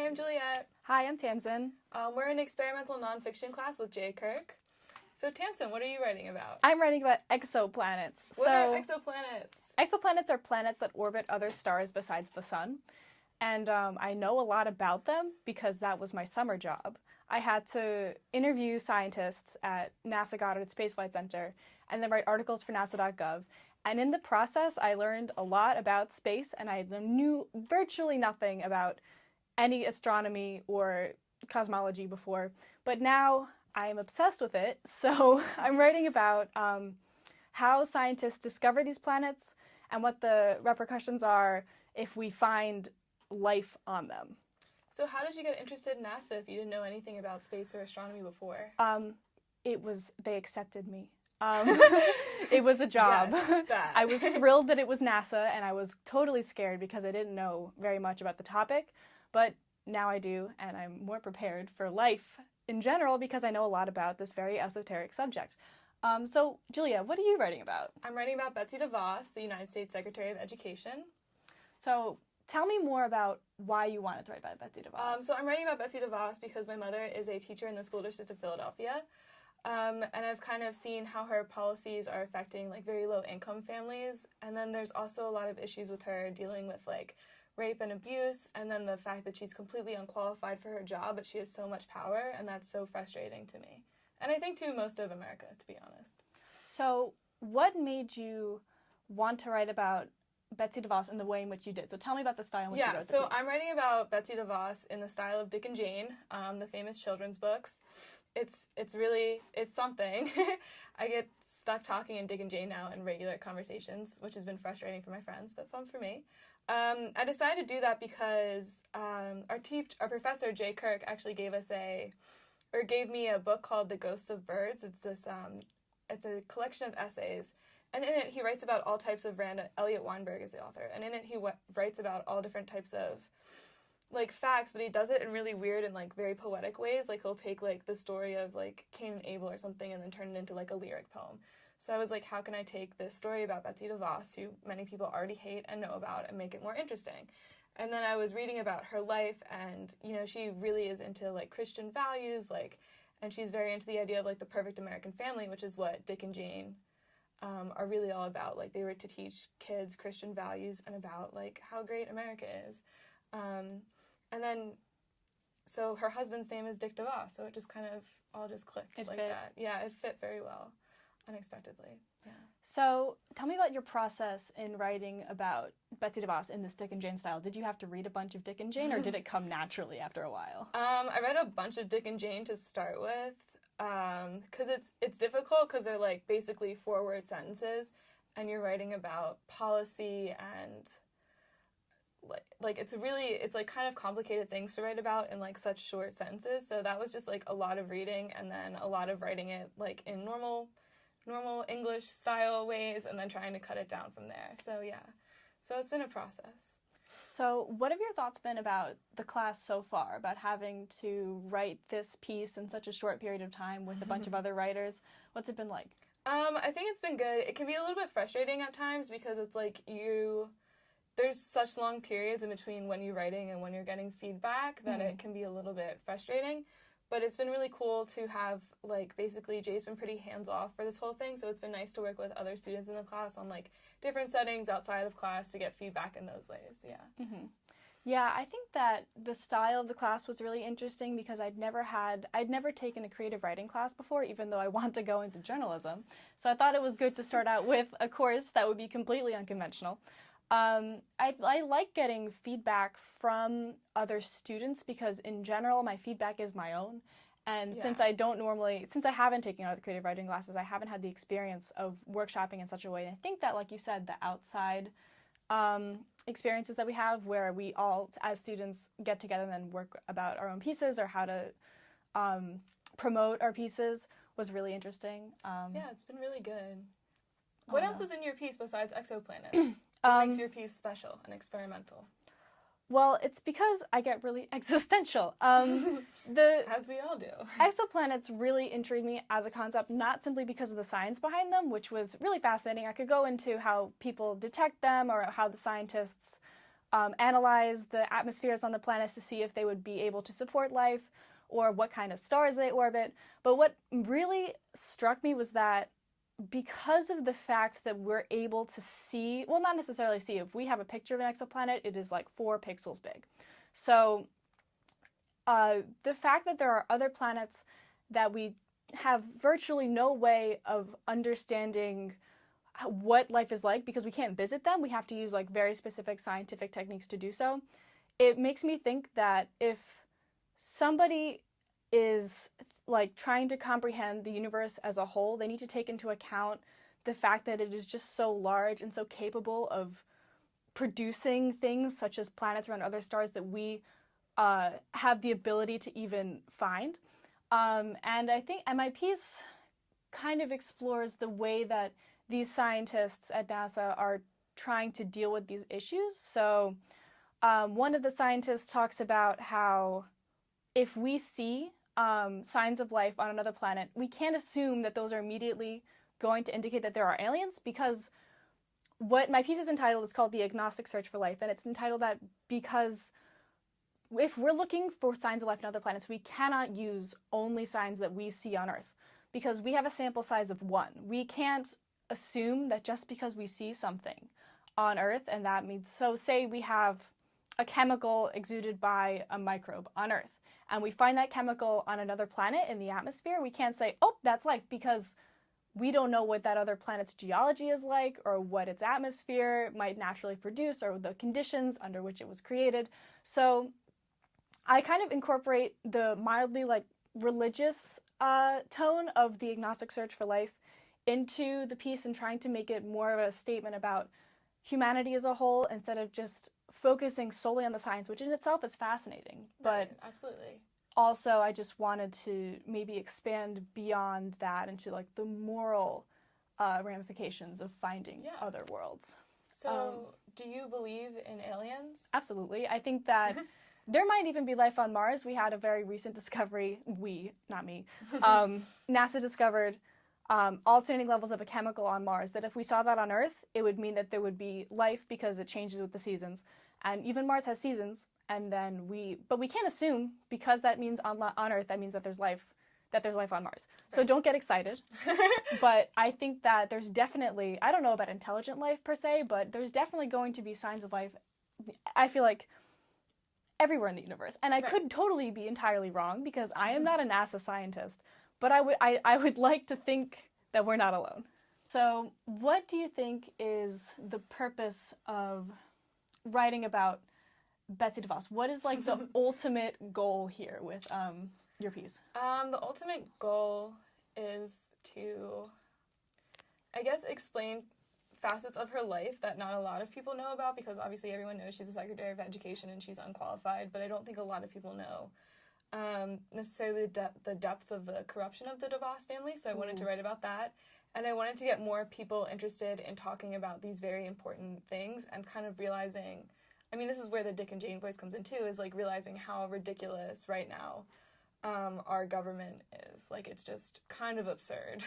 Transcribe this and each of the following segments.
Hi, I'm Juliette. Hi, I'm Tamsyn. We're in experimental nonfiction class with Jay Kirk. So Tamsyn, what are you writing about? I'm writing about exoplanets. What are exoplanets? Exoplanets are planets that orbit other stars besides the sun. And I know a lot about them because that was my summer job. I had to interview scientists at NASA Goddard Space Flight Center and then write articles for nasa.gov. And in the process, I learned a lot about space, and I knew virtually nothing about any astronomy or cosmology before. But now I am obsessed with it, so I'm writing about how scientists discover these planets and what the repercussions are if we find life on them. So how did you get interested in NASA if you didn't know anything about space or astronomy before? They accepted me. It was a job. Yes, that. I was thrilled that it was NASA, and I was totally scared because I didn't know very much about the topic, but now I do, and I'm more prepared for life in general because I know a lot about this very esoteric subject. So, Julia, what are you writing about? I'm writing about Betsy DeVos, the United States Secretary of Education. So, tell me more about why you wanted to write about Betsy DeVos. So I'm writing about Betsy DeVos because my mother is a teacher in the school district of Philadelphia. And I've kind of seen how her policies are affecting like very low income families. And then there's also a lot of issues with her dealing with like rape and abuse. And then the fact that she's completely unqualified for her job, but she has so much power. And that's so frustrating to me. And I think to most of America, to be honest. So what made you want to write about Betsy DeVos in the way in which you did? So tell me about the style in which you wrote the piece. I'm writing about Betsy DeVos in the style of Dick and Jane, the famous children's books. It's something. I get stuck talking in Dick and Jane now in regular conversations, which has been frustrating for my friends, but fun for me. I decided to do that because our professor, Jay Kirk, actually gave me a book called The Ghosts of Birds. It's a collection of essays. And in it, he writes about all types of random... Elliot Weinberg is the author. And in it, he writes about all different types of, like, facts, but he does it in really weird and, like, very poetic ways. Like, he'll take, like, the story of, like, Cain and Abel or something and then turn it into, like, a lyric poem. So I was like, how can I take this story about Betsy DeVos, who many people already hate and know about, and make it more interesting? And then I was reading about her life, and, you know, she really is into, like, Christian values, like, and she's very into the idea of, like, the perfect American family, which is what Dick and Jane are really all about. Like, they were to teach kids Christian values and about, like, how great America is. And then, so her husband's name is Dick DeVos, so it just kind of all just clicked that. Yeah, it fit very well, unexpectedly. Yeah. So tell me about your process in writing about Betsy DeVos in this Dick and Jane style. Did you have to read a bunch of Dick and Jane, or did it come naturally after a while? I read a bunch of Dick and Jane to start with. Because it's difficult because they're like basically 4-word sentences, and you're writing about policy and like it's like kind of complicated things to write about in like such short sentences. So that was just like a lot of reading and then a lot of writing it like in normal English style ways and then trying to cut it down from there. So yeah, so it's been a process. So what have your thoughts been about the class so far, about having to write this piece in such a short period of time with a bunch of other writers? What's it been like? I think it's been good. It can be a little bit frustrating at times because it's like there's such long periods in between when you're writing and when you're getting feedback that it can be a little bit frustrating. But it's been really cool to have, like, basically Jay's been pretty hands-off for this whole thing, so it's been nice to work with other students in the class on, like, different settings outside of class to get feedback in those ways, yeah. Mm-hmm. Yeah, I think that the style of the class was really interesting because I'd never taken a creative writing class before, even though I want to go into journalism. So I thought it was good to start out with a course that would be completely unconventional. I like getting feedback from other students because in general my feedback is my own, and since I haven't taken other creative writing classes, I haven't had the experience of workshopping in such a way. And I think that, like you said, the outside experiences that we have where we all as students get together and then work about our own pieces or how to promote our pieces was really interesting. Yeah, it's been really good. What else is in your piece besides exoplanets? What makes your piece special and experimental? Well, it's because I get really existential. As we all do. Exoplanets really intrigued me as a concept, not simply because of the science behind them, which was really fascinating. I could go into how people detect them or how the scientists analyze the atmospheres on the planets to see if they would be able to support life or what kind of stars they orbit. But what really struck me was that because of the fact that we're able to see, well, not necessarily see, if we have a picture of an exoplanet, it is like 4 pixels big. So the fact that there are other planets that we have virtually no way of understanding what life is like because we can't visit them, we have to use like very specific scientific techniques to do so. It makes me think that if somebody is like trying to comprehend the universe as a whole, they need to take into account the fact that it is just so large and so capable of producing things such as planets around other stars that we have the ability to even find. And I think my piece kind of explores the way that these scientists at NASA are trying to deal with these issues. So one of the scientists talks about how if we see signs of life on another planet, we can't assume that those are immediately going to indicate that there are aliens, because what my piece is entitled is called The Agnostic Search for Life, and it's entitled that because if we're looking for signs of life on other planets, we cannot use only signs that we see on Earth, because we have a sample size of 1. We can't assume that just because we see something on Earth, and that means, so say we have a chemical exuded by a microbe on Earth, and we find that chemical on another planet in the atmosphere, we can't say, oh, that's life, because we don't know what that other planet's geology is like, or what its atmosphere might naturally produce, or the conditions under which it was created. So I kind of incorporate the mildly like religious tone of The Agnostic Search for Life into the piece and trying to make it more of a statement about humanity as a whole instead of just focusing solely on the science, which in itself is fascinating. Right, But absolutely. also I just wanted to maybe expand beyond that into like the moral ramifications of finding other worlds. So do you believe in aliens? Absolutely. I think that there might even be life on Mars. We had a very recent discovery, not me, NASA discovered alternating levels of a chemical on Mars, that if we saw that on Earth, it would mean that there would be life because it changes with the seasons. And even Mars has seasons, and then but we can't assume, because that means on Earth, that means that there's life on Mars. Right. So don't get excited. But I think that there's definitely, I don't know about intelligent life per se, but there's definitely going to be signs of life, I feel like, everywhere in the universe. And I could totally be entirely wrong, because I am not a NASA scientist, but I would like to think that we're not alone. So what do you think is the purpose of writing about Betsy DeVos? What is like the ultimate goal here with your piece? The ultimate goal is to, I guess, explain facets of her life that not a lot of people know about, because obviously everyone knows she's a Secretary of Education and she's unqualified, but I don't think a lot of people know necessarily the depth of the corruption of the DeVos family, so I wanted to write about that. And I wanted to get more people interested in talking about these very important things and kind of realizing, I mean, this is where the Dick and Jane voice comes in too, is like realizing how ridiculous right now our government is. Like, it's just kind of absurd.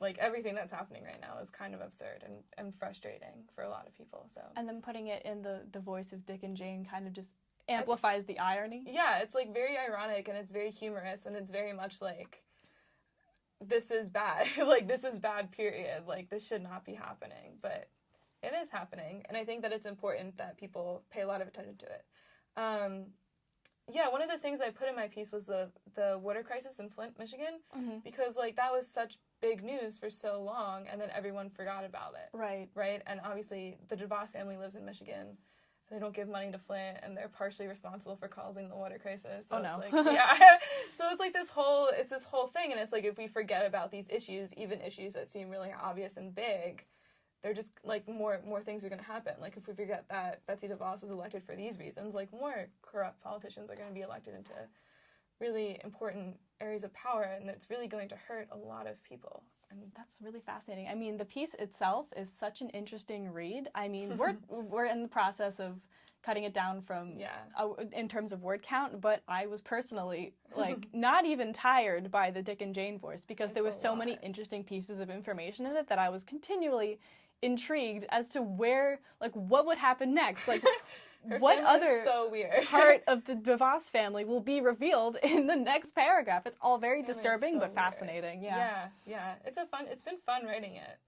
Like, everything that's happening right now is kind of absurd and frustrating for a lot of people. So. And then putting it in the voice of Dick and Jane kind of just amplifies the irony. Yeah, it's like very ironic and it's very humorous and it's very much like, this is bad. Like, this is bad, period. Like, this should not be happening. But it is happening. And I think that it's important that people pay a lot of attention to it. One of the things I put in my piece was the water crisis in Flint, Michigan. Mm-hmm. Because, like, that was such big news for so long, and then everyone forgot about it. Right. Right? And obviously, the DeVos family lives in Michigan. They don't give money to Flint, and they're partially responsible for causing the water crisis. So no. It's like, So it's like this whole thing, and it's like if we forget about these issues, even issues that seem really obvious and big, they're just like more things are going to happen. Like if we forget that Betsy DeVos was elected for these reasons, like more corrupt politicians are going to be elected into really important areas of power, and it's really going to hurt a lot of people. And that's really fascinating. I mean, the piece itself is such an interesting read. I mean, we're in the process of cutting it down from in terms of word count, but I was personally like not even tired by the Dick and Jane voice, because there was so many interesting pieces of information in it that I was continually intrigued as to where, like, what would happen next. Like, what family other is so weird. part of the DeVos family will be revealed in the next paragraph. It's all very Family is disturbing so but weird. fascinating. Yeah. Yeah. It's been fun writing it.